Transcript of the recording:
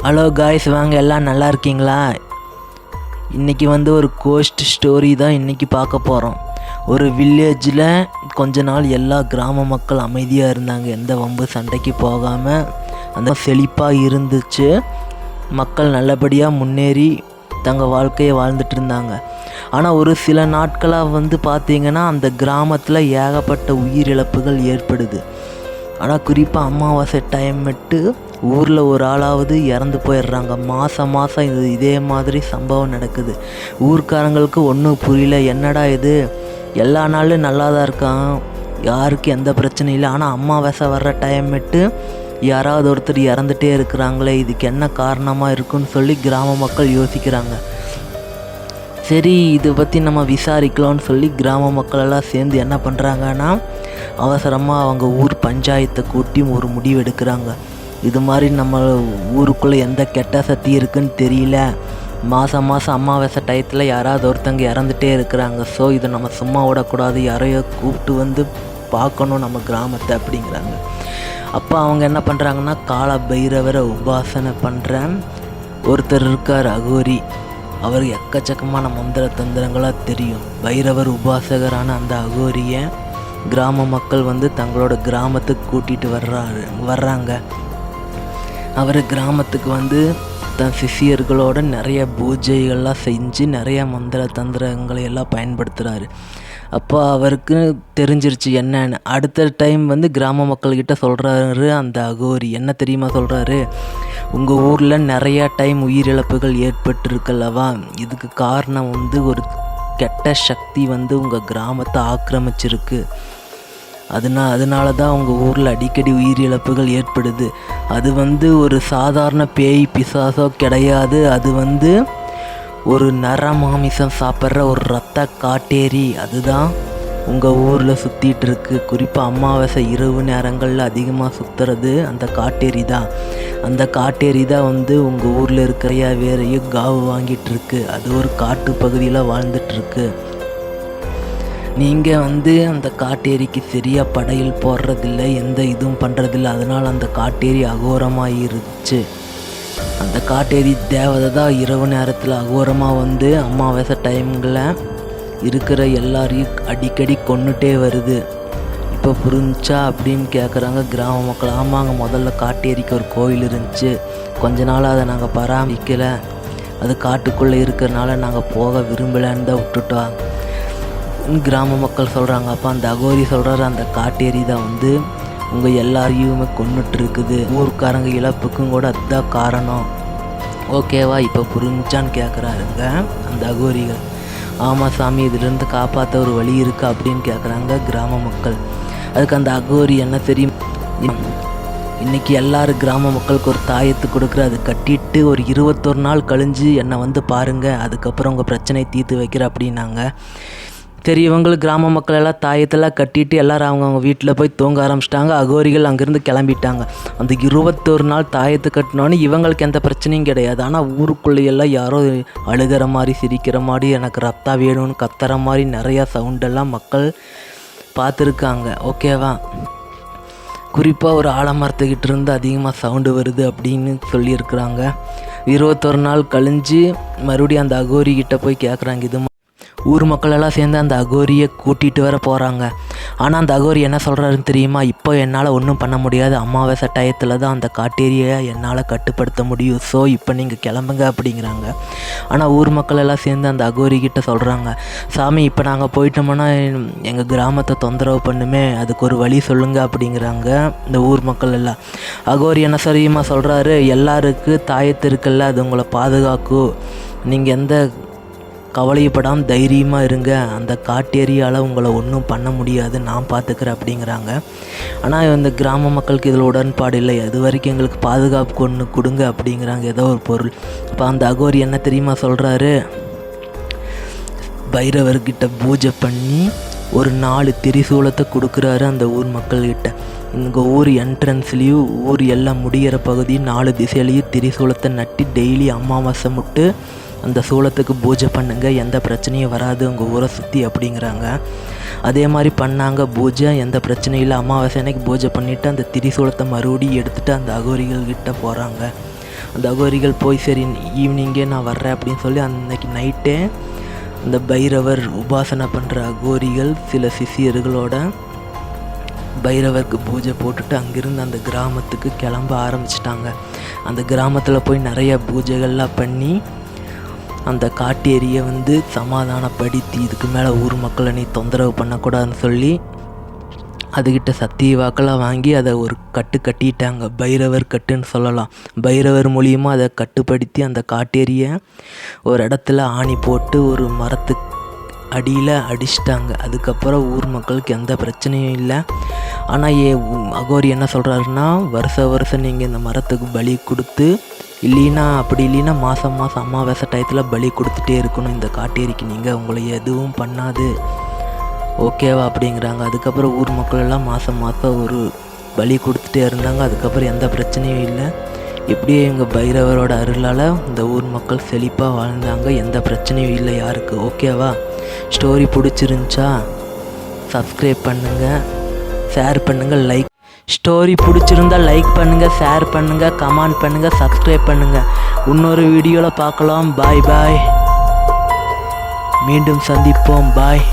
Hello guys, வாங்க எல்லாம் நல்லா இருக்கீங்களா? இன்றைக்கி ஒரு கோஸ்ட் ஸ்டோரி தான் இன்றைக்கி பார்க்க போகிறோம். ஒரு வில்லேஜில் கொஞ்ச நாள் எல்லா கிராம மக்கள் அமைதியாக இருந்தாங்க. எந்த வம்பு சண்டைக்கு போகாமல் அந்த செழிப்பாக இருந்துச்சு. மக்கள் நல்லபடியாக முன்னேறி தங்கள் வாழ்க்கையை வாழ்ந்துட்டு இருந்தாங்க. ஆனால் ஒரு சில நாட்களாக பார்த்திங்கன்னா அந்த கிராமத்தில் ஏகப்பட்ட உயிரிழப்புகள் ஏற்படுது. ஆனால் குறிப்பாக அமாவாசை டைம் விட்டு ஊரில் ஒரு ஆளாவது இறந்து போயிடுறாங்க. மாதம் இதே மாதிரி சம்பவம் நடக்குது. ஊர்க்காரங்களுக்கு ஒன்றும் புரியல, என்னடா இது, எல்லா நாளும் நல்லா தான் இருக்கான், யாருக்கு எந்த பிரச்சனையும் இல்லை, ஆனால் அமாவாசை வர்ற டைம் விட்டு யாராவது ஒருத்தர் இறந்துகிட்டே இருக்கிறாங்களே, இதுக்கு என்ன காரணமாக இருக்குன்னு சொல்லி கிராம மக்கள் யோசிக்கிறாங்க. சரி, இதை பற்றி நம்ம விசாரிக்கலாம்னு சொல்லி கிராம மக்களெல்லாம் சேர்ந்து என்ன பண்ணுறாங்கன்னா, அவசரமாக அவங்க ஊர் பஞ்சாயத்தை கூட்டி ஒரு முடிவு எடுக்கிறாங்க. இது மாதிரி நம்ம ஊருக்குள்ளே எந்த கெட்ட சக்தி இருக்குதுன்னு தெரியல, மாதம் அமாவாசை டயத்தில் யாராவது ஒருத்தங்க இறந்துகிட்டே இருக்கிறாங்க. ஸோ இதை நம்ம சும்மா விடக்கூடாது, யாரையோ கூப்பிட்டு பார்க்கணும் நம்ம கிராமத்தை அப்படிங்கிறாங்க. அப்போ அவங்க என்ன பண்ணுறாங்கன்னா, கால பைரவரை உபாசனை பண்ணுற ஒருத்தர் இருக்கார், அகோரி. அவர் எக்கச்சக்கமான மந்திர தந்திரங்களாக தெரியும். பைரவர் உபாசகரான அந்த அகோரியை கிராம மக்கள் தங்களோட கிராமத்துக்கு கூட்டிகிட்டு வர்றாங்க. அவர் கிராமத்துக்கு தன் சிஷியர்களோட நிறைய பூஜைகள்லாம் செஞ்சு நிறைய மந்திர தந்திரங்களை எல்லாம் பயன்படுத்துகிறாரு. அப்போ அவருக்கு தெரிஞ்சிருச்சு என்னன்னு. அடுத்த டைம் கிராம மக்கள்கிட்ட சொல்கிறாரு அந்த அகோரி. என்ன தெரியுமா சொல்கிறாரு, உங்கள் ஊரில் நிறையா டைம் உயிரிழப்புகள் ஏற்பட்டிருக்கல்லவா, இதுக்கு காரணம் ஒரு கெட்ட சக்தி உங்கள் கிராமத்தை ஆக்கிரமிச்சிருக்கு. அதனால தான் உங்கள் ஊரில் அடிக்கடி உயிரிழப்புகள் ஏற்படுது. அது ஒரு சாதாரண பேய் பிசாசோ கிடையாது, அது ஒரு நரமாமிசம் சாப்பிட்ற ஒரு இரத்த காட்டேரி. அதுதான் உங்கள் ஊரில் சுற்றிட்டு இருக்கு. குறிப்பாக அமாவாசை இரவு நேரங்களில் அதிகமாக சுற்றுறது அந்த காட்டேரி தான். அந்த காட்டேரி தான் உங்கள் ஊரில் இருக்கிற வேறையும் காவு வாங்கிட்டுருக்கு. அது ஒரு காட்டு பகுதியில் வாழ்ந்துட்டுருக்கு. நீங்கள் அந்த காட்டேரிக்கு சரியாக படையல் போடுறதில்ல, எந்த இதுவும் பண்ணுறதில்ல. அதனால் அந்த காட்டேரி அகோரமாகிருச்சு. அந்த காட்டேரி தேவதை தான் இரவு நேரத்தில் அகோரமாக அமாவாசை டைம்களில் இருக்கிற எல்லாரையும் அடிக்கடி கொன்னுட்டே வருது. இப்போ புரிஞ்சா அப்படின்னு கேட்குறாங்க கிராம மக்கள். ஆமாங்க, முதல்ல காட்டேரிக்கு ஒரு கோயில் இருந்துச்சு, கொஞ்ச நாள் அதை நாங்கள் பராமரிக்கலை, அது காட்டுக்குள்ளே இருக்கிறனால நாங்கள் போக விரும்பலைன்னு தான் விட்டுட்டோம் கிராம மக்கள் சொல்கிறாங்க. அப்போ அந்த அகோரி சொல்கிறாரு, அந்த காட்டேரி தான் உங்கள் எல்லாரையுமே கொன்னுட்டு இருக்குது, ஊருக்காரங்க இழப்புக்கும் கூட அதுதான் காரணம். ஓகேவா, இப்போ புரிஞ்சான்னு கேட்குறாருங்க அந்த அகோரிகள். ஆமாம் சாமி, இதிலேருந்து காப்பாற்ற ஒரு வழி இருக்கா அப்படின்னு கேட்குறாங்க கிராம மக்கள். அதுக்கு அந்த அகோரி என்ன தெரியும், இன்றைக்கி எல்லாரும் கிராம மக்களுக்கு ஒரு தாயத்து கொடுக்குற, அது கட்டிட்டு ஒரு 21 நாள் கழிஞ்சு என்னை பாருங்கள், அதுக்கப்புறம் உங்கள் பிரச்சனையை தீர்த்து வைக்கிற அப்படின்னாங்க. சரி, இவங்களுக்கு கிராம மக்கள் எல்லாம் தாயத்தெல்லாம் கட்டிட்டு எல்லோரும் அவங்கவுங்க வீட்டில் போய் தூங்க ஆரம்பிச்சிட்டாங்க. அகோரிகள் அங்கேருந்து கிளம்பிட்டாங்க. அந்த 21 நாள் தாயத்து கட்டினோன்னு இவங்களுக்கு எந்த பிரச்சனையும் கிடையாது. ஆனால் ஊருக்குள்ளேயெல்லாம் யாரோ அழுகிற மாதிரி, சிரிக்கிற மாதிரி, எனக்கு ரத்தா வேணும்னு கத்துற மாதிரி நிறையா சவுண்டெல்லாம் மக்கள் பார்த்துருக்காங்க. ஓகேவா, குறிப்பாக ஒரு ஆலமரத்துக்கிட்ட இருந்து அதிகமாக சவுண்டு வருது அப்படின்னு சொல்லியிருக்கிறாங்க. 21 நாள் கழிஞ்சு மறுபடியும் அந்த அகோரிக்கிட்ட போய் கேட்குறாங்க. இது ஊர் மக்களெல்லாம் சேர்ந்து அந்த அகோரியை கூட்டிகிட்டு வர போகிறாங்க. ஆனால் அந்த அகோரி என்ன சொல்கிறாருன்னு தெரியுமா, இப்போ என்னால் ஒன்றும் பண்ண முடியாது, அமாவாசை டயத்தில் தான் அந்த காட்டேரியை என்னால் கட்டுப்படுத்த முடியும், ஸோ இப்போ நீங்கள் கிளம்புங்க அப்படிங்கிறாங்க. ஆனால் ஊர் மக்களெல்லாம் சேர்ந்து அந்த அகோரிக்கிட்ட சொல்கிறாங்க, சாமி இப்போ நாங்கள் போயிட்டோம்னா எங்கள் கிராமத்தை தொந்தரவு பண்ணுமே, அதுக்கு ஒரு வழி சொல்லுங்கள் அப்படிங்கிறாங்க இந்த ஊர் மக்கள் எல்லாம். அகோரி என்ன சரியுமா சொல்கிறாரு, எல்லாருக்கும் தாயத்து இருக்குல்ல, அது உங்களை பாதுகாக்கும், நீங்கள் எந்த கவலைப்படாமல் தைரியமாக இருங்க, அந்த காட்டேரியால் உங்களை ஒன்றும் பண்ண முடியாது, நான் பார்த்துக்கிறேன் அப்படிங்கிறாங்க. ஆனால் இந்த கிராம மக்களுக்கு இதில் உடன்பாடு இல்லை. அது வரைக்கும் எங்களுக்கு பாதுகாப்பு கொண்டு கொடுங்க அப்படிங்கிறாங்க, ஏதோ ஒரு பொருள். இப்போ அந்த அகோரி என்ன தெரியுமா சொல்கிறாரு, பைரவர்கிட்ட பூஜை பண்ணி ஒரு 4 திரிசூலத்தை கொடுக்குறாரு அந்த ஊர் மக்கள்கிட்ட. எங்கள் ஊர் என்ட்ரன்ஸ்லேயும் ஊர் எல்லாம் முடிகிற பகுதி 4 திசையிலையும் திரிசூலத்தை நட்டி டெய்லி அமாவாசை முட்டு அந்த சூளத்துக்கு பூஜை பண்ணுங்க, எந்த பிரச்சனையும் வராது உங்கள் ஊரை சுற்றி அப்படிங்கிறாங்க. அதே மாதிரி பண்ணாங்க பூஜை, எந்த பிரச்சனையும் இல்லை. அமாவாசை அன்னைக்கு பூஜை பண்ணிவிட்டு அந்த திரிசூலத்தை மறுபடியும் எடுத்துகிட்டு அந்த அகோரிகள்கிட்ட போகிறாங்க. அந்த அகோரிகள் போய் சரி ஈவினிங்கே நான் வர்றேன் அப்படின்னு சொல்லி அன்னைக்கு நைட்டே அந்த பைரவர் உபாசனை பண்ணுற அகோரிகள் சில சிஷியர்களோட பைரவருக்கு பூஜை போட்டுட்டு அங்கேருந்து அந்த கிராமத்துக்கு கிளம்ப ஆரம்பிச்சிட்டாங்க. அந்த கிராமத்தில் போய் நிறைய பூஜைகள்லாம் பண்ணி அந்த காட்டேரியை சமாதானப்படுத்தி இதுக்கு மேலே ஊர் மக்களை நீ தொந்தரவு பண்ணக்கூடாதுன்னு சொல்லி அதுக்கிட்ட சத்திய வாக்கெல்லாம் வாங்கி அதை ஒரு கட்டிட்டாங்க. பைரவர் கட்டுன்னு சொல்லலாம். பைரவர் மூலியமாக அதை கட்டுப்படுத்தி அந்த காட்டேரியை ஒரு இடத்துல ஆணி போட்டு ஒரு மரத்துக்கு அடியில் அடிச்சிட்டாங்க. அதுக்கப்புறம் ஊர் மக்களுக்கு எந்த பிரச்சனையும் இல்லை. ஆனால் அகோரி என்ன சொல்கிறாருன்னா, வருஷம் நீங்கள் இந்த மரத்துக்கு பலி கொடுத்து அப்படி இல்லைன்னா மாதம் அமாவாசை டயத்தில் பலி கொடுத்துட்டே இருக்கணும் இந்த காட்டேரிக்கு, நீங்கள் உங்களை எதுவும் பண்ணாது ஓகேவா அப்படிங்கிறாங்க. அதுக்கப்புறம் ஊர் மக்கள் எல்லாம் மாதம் ஒரு பலி கொடுத்துட்டே இருந்தாங்க. அதுக்கப்புறம் எந்த பிரச்சனையும் இல்லை. இப்படியே எங்கள் பைரவரோட அருளால் இந்த ஊர் மக்கள் செழிப்பாக வாழ்ந்தாங்க. எந்த பிரச்சனையும் இல்லை யாருக்கு. ஓகேவா? ஸ்டோரி பிடிச்சிருந்துச்சா சப்ஸ்கிரைப் பண்ணுங்கள், ஷேர் பண்ணுங்கள், லைக். ஸ்டோரி பிடிச்சிருந்தா லைக் பண்ணுங்கள், ஷேர் பண்ணுங்கள், கமெண்ட் பண்ணுங்கள், சப்ஸ்கிரைப் பண்ணுங்கள். இன்னொரு வீடியோவில் பார்க்கலாம். பாய் பாய். மீண்டும் சந்திப்போம். பாய்.